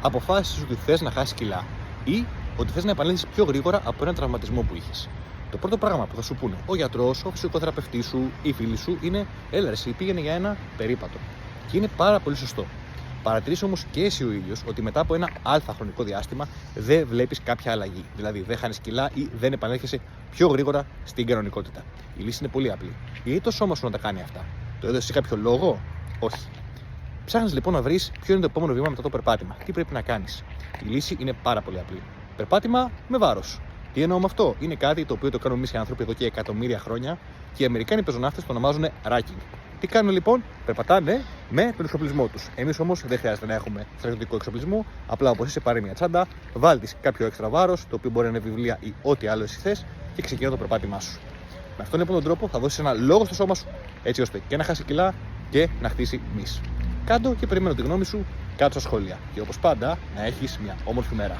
αποφάσισες ότι θες να χάσεις κιλά ή ότι θες να επανέλθεις πιο γρήγορα από έναν τραυματισμό που είχες. Το πρώτο πράγμα που θα σου πούνε ο γιατρός, ο φυσικοθεραπευτής σου, οι φίλοι σου είναι: έλα, εσύ πήγαινε για ένα περίπατο. Και είναι πάρα πολύ σωστό. Παρατηρείς όμως και εσύ ο ίδιος ότι μετά από ένα αλφα χρονικό διάστημα δεν βλέπεις κάποια αλλαγή. Δηλαδή δεν χάνεις κιλά ή δεν επανέρχεσαι πιο γρήγορα στην κανονικότητα. Η λύση είναι πολύ απλή. Γιατί το σώμα σου να τα κάνει αυτά? Το έδωσε κάποιο λόγο? Όχι. Ψάχνεις λοιπόν να βρεις ποιο είναι το επόμενο βήμα μετά το περπάτημα. Τι πρέπει να κάνεις? Η λύση είναι πάρα πολύ απλή. Περπάτημα με βάρος. Τι εννοώ με αυτό? Είναι κάτι το οποίο το κάνουμε εμείς οι άνθρωποι εδώ και εκατομμύρια χρόνια και οι Αμερικάνοι πεζοναύτες το ονομάζουν racking. Τι κάνουν λοιπόν? Περπατάνε με τον εξοπλισμό τους. Εμείς όμως δεν χρειάζεται να έχουμε στρατιωτικό εξοπλισμό. Απλά όπως είσαι, πάρε μια τσάντα, βάλεις κάποιο έξτρα βάρος, το οποίο μπορεί να είναι βιβλία ή ό,τι άλλο εσύ θες, και ξεκινά το περπάτημά σου. Με αυτόν λοιπόν τον τρόπο θα δώσεις ένα λόγο στο σώμα σου, έτσι ώστε και να χάσει κιλά και να χτίσει μυς. Κάντο και περιμένω τη γνώμη σου κάτω στα σχόλια. Και όπως πάντα, να έχεις μια όμορφη μέρα.